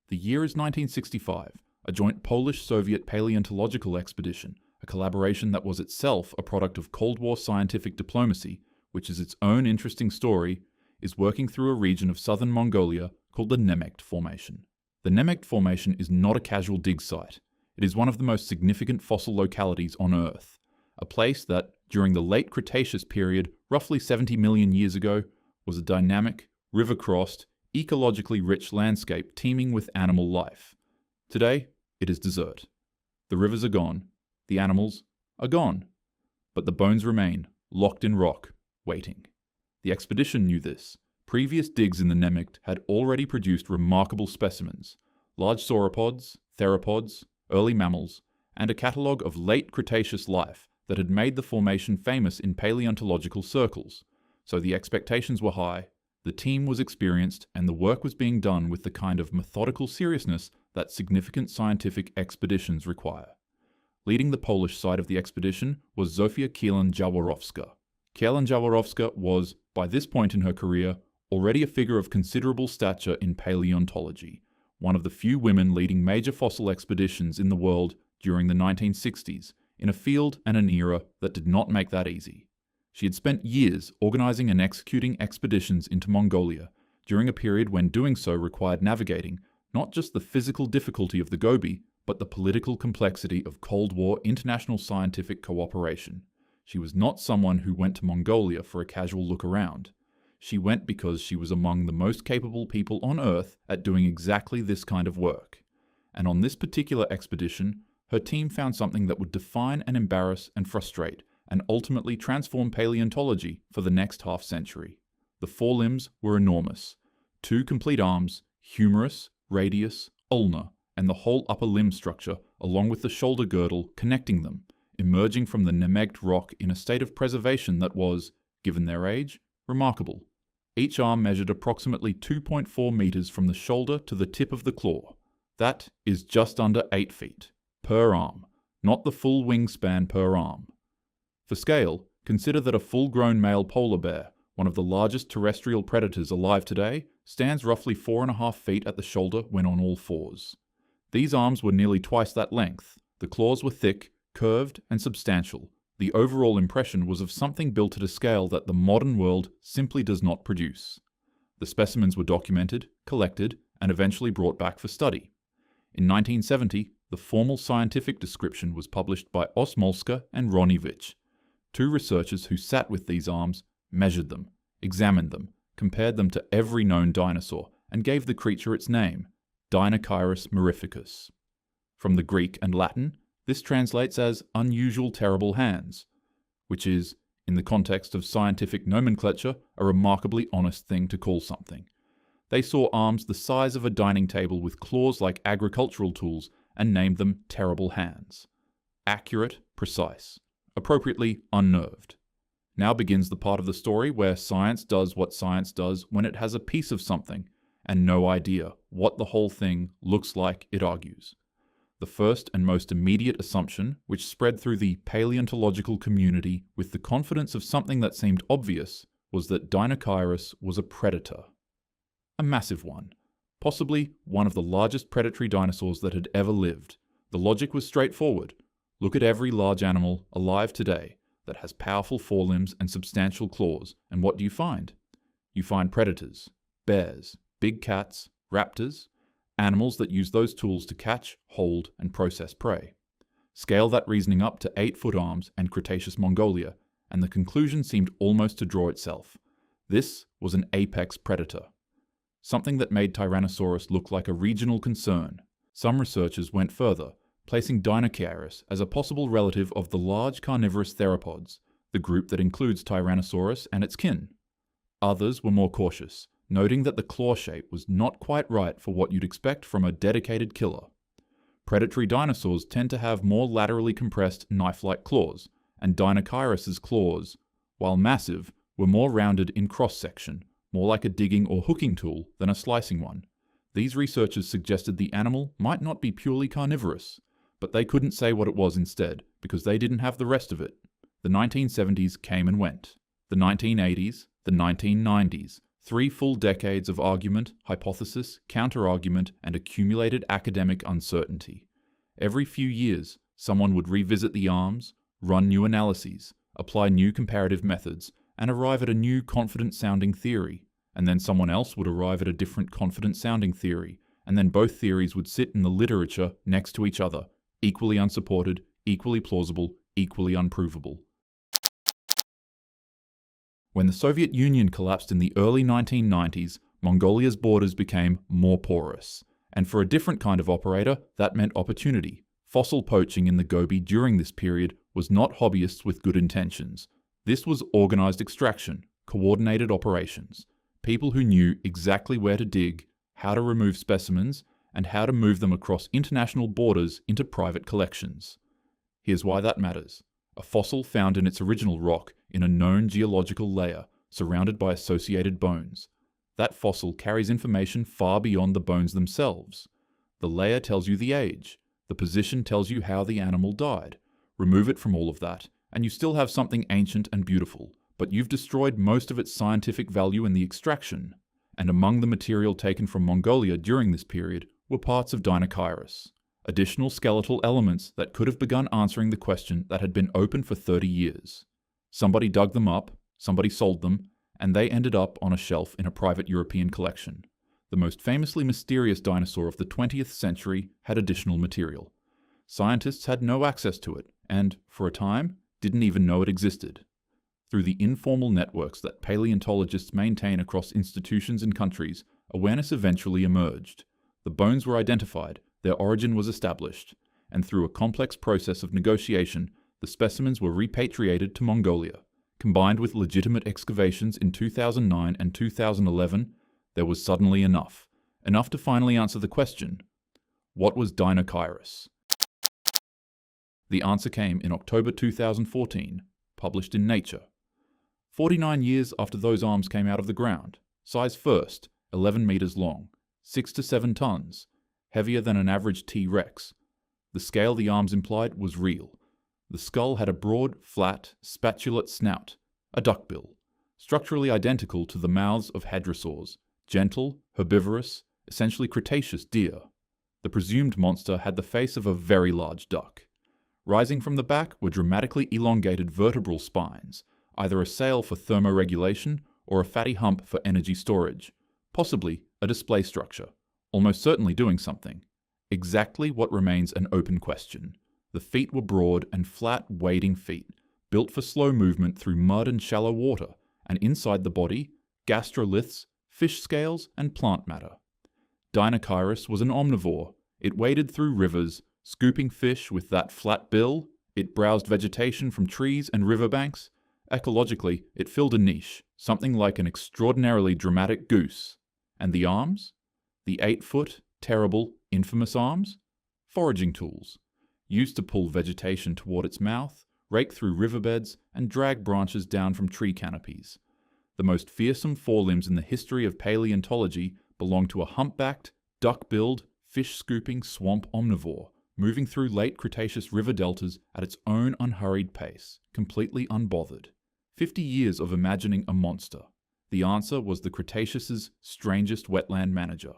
The year is 1965, a joint Polish-Soviet paleontological expedition, a collaboration that was itself a product of Cold War scientific diplomacy, which is its own interesting story, is working through a region of southern Mongolia called the Nemegt Formation. The Nemegt Formation is not a casual dig site. It is one of the most significant fossil localities on Earth, a place that, during the late Cretaceous period, roughly 70 million years ago, was a dynamic, river-crossed, ecologically rich landscape teeming with animal life. Today, it is desert. The rivers are gone, the animals are gone, but the bones remain, locked in rock, waiting. The expedition knew this. Previous digs in the Nemegt had already produced remarkable specimens, large sauropods, theropods, early mammals, and a catalogue of late Cretaceous life that had made the formation famous in paleontological circles. So the expectations were high, the team was experienced, and the work was being done with the kind of methodical seriousness that significant scientific expeditions require. Leading the Polish side of the expedition was Zofia Kielan-Jaworowska. Kielan-Jaworowska was, by this point in her career, already a figure of considerable stature in paleontology, one of the few women leading major fossil expeditions in the world during the 1960s, in a field and an era that did not make that easy. She had spent years organizing and executing expeditions into Mongolia, during a period when doing so required navigating not just the physical difficulty of the Gobi, but the political complexity of Cold War international scientific cooperation. She was not someone who went to Mongolia for a casual look around. She went because she was among the most capable people on Earth at doing exactly this kind of work. And on this particular expedition, her team found something that would define and embarrass and frustrate, and ultimately transform paleontology for the next half-century. The forelimbs were enormous. 2 complete arms, humerus, radius, ulna, and the whole upper limb structure, along with the shoulder girdle connecting them, emerging from the Nemegt rock in a state of preservation that was, given their age, remarkable. Each arm measured approximately 2.4 meters from the shoulder to the tip of the claw. That is just under 8 feet, per arm, not the full wingspan per arm. For scale, consider that a full-grown male polar bear, one of the largest terrestrial predators alive today, stands roughly 4.5 feet at the shoulder when on all fours. These arms were nearly twice that length. The claws were thick, curved, and substantial. The overall impression was of something built at a scale that the modern world simply does not produce. The specimens were documented, collected, and eventually brought back for study. In 1970, the formal scientific description was published by Osmólska and Roniewicz, 2 researchers who sat with these arms, measured them, examined them, compared them to every known dinosaur, and gave the creature its name, Dinocheirus mirificus. From the Greek and Latin, this translates as unusual terrible hands, which is, in the context of scientific nomenclature, a remarkably honest thing to call something. They saw arms the size of a dining table with claws like agricultural tools and named them terrible hands. Accurate, precise, appropriately unnerved. Now begins the part of the story where science does what science does when it has a piece of something and no idea what the whole thing looks like, it argues. The first and most immediate assumption, which spread through the paleontological community with the confidence of something that seemed obvious, was that Deinocheirus was a predator. A massive one. Possibly one of the largest predatory dinosaurs that had ever lived. The logic was straightforward. Look at every large animal alive today that has powerful forelimbs and substantial claws, and what do you find? You find predators, bears, big cats, raptors, animals that use those tools to catch, hold, and process prey. Scale that reasoning up to 8-foot arms and Cretaceous Mongolia, and the conclusion seemed almost to draw itself. This was an apex predator. Something that made Tyrannosaurus look like a regional concern. Some researchers went further, placing Deinocheirus as a possible relative of the large carnivorous theropods, the group that includes Tyrannosaurus and its kin. Others were more cautious, noting that the claw shape was not quite right for what you'd expect from a dedicated killer. Predatory dinosaurs tend to have more laterally compressed knife-like claws, and Deinocheirus's claws, while massive, were more rounded in cross-section, more like a digging or hooking tool than a slicing one. These researchers suggested the animal might not be purely carnivorous, but they couldn't say what it was instead, because they didn't have the rest of it. The 1970s came and went. The 1980s, the 1990s, 3 full decades of argument, hypothesis, counter-argument, and accumulated academic uncertainty. Every few years, someone would revisit the arms, run new analyses, apply new comparative methods, and arrive at a new confident-sounding theory. And then someone else would arrive at a different confident-sounding theory, and then both theories would sit in the literature next to each other, equally unsupported, equally plausible, equally unprovable. When the Soviet Union collapsed in the early 1990s, Mongolia's borders became more porous. And for a different kind of operator, that meant opportunity. Fossil poaching in the Gobi during this period was not hobbyists with good intentions. This was organized extraction, coordinated operations. People who knew exactly where to dig, how to remove specimens, and how to move them across international borders into private collections. Here's why that matters. A fossil found in its original rock in a known geological layer, surrounded by associated bones. That fossil carries information far beyond the bones themselves. The layer tells you the age. The position tells you how the animal died. Remove it from all of that, and you still have something ancient and beautiful, but you've destroyed most of its scientific value in the extraction. And among the material taken from Mongolia during this period were parts of Deinocheirus, additional skeletal elements that could have begun answering the question that had been open for 30 years. Somebody dug them up, somebody sold them, and they ended up on a shelf in a private European collection. The most famously mysterious dinosaur of the 20th century had additional material. Scientists had no access to it, and, for a time, didn't even know it existed. Through the informal networks that paleontologists maintain across institutions and countries, awareness eventually emerged. The bones were identified, their origin was established, and through a complex process of negotiation, the specimens were repatriated to Mongolia. Combined with legitimate excavations in 2009 and 2011, there was suddenly enough to finally answer the question, what was Deinocheirus? The answer came in October 2014, published in Nature. 49 years after those arms came out of the ground, size first, 11 meters long, 6 to 7 tons, heavier than an average T-Rex. The scale the arms implied was real. The skull had a broad, flat, spatulate snout, a duckbill, structurally identical to the mouths of hadrosaurs, gentle, herbivorous, essentially Cretaceous deer. The presumed monster had the face of a very large duck. Rising from the back were dramatically elongated vertebral spines, either a sail for thermoregulation or a fatty hump for energy storage, possibly a display structure, almost certainly doing something. Exactly what remains an open question. The feet were broad and flat wading feet, built for slow movement through mud and shallow water, and inside the body, gastroliths, fish scales, and plant matter. Deinocheirus was an omnivore. It waded through rivers, scooping fish with that flat bill. It browsed vegetation from trees and riverbanks. Ecologically, it filled a niche, something like an extraordinarily dramatic goose. And the arms? The 8-foot, terrible, infamous arms? Foraging tools, used to pull vegetation toward its mouth, rake through riverbeds, and drag branches down from tree canopies. The most fearsome forelimbs in the history of paleontology belong to a humpbacked, duck-billed, fish-scooping swamp omnivore, moving through late Cretaceous river deltas at its own unhurried pace, completely unbothered. 50 years of imagining a monster. The answer was the Cretaceous's strangest wetland manager.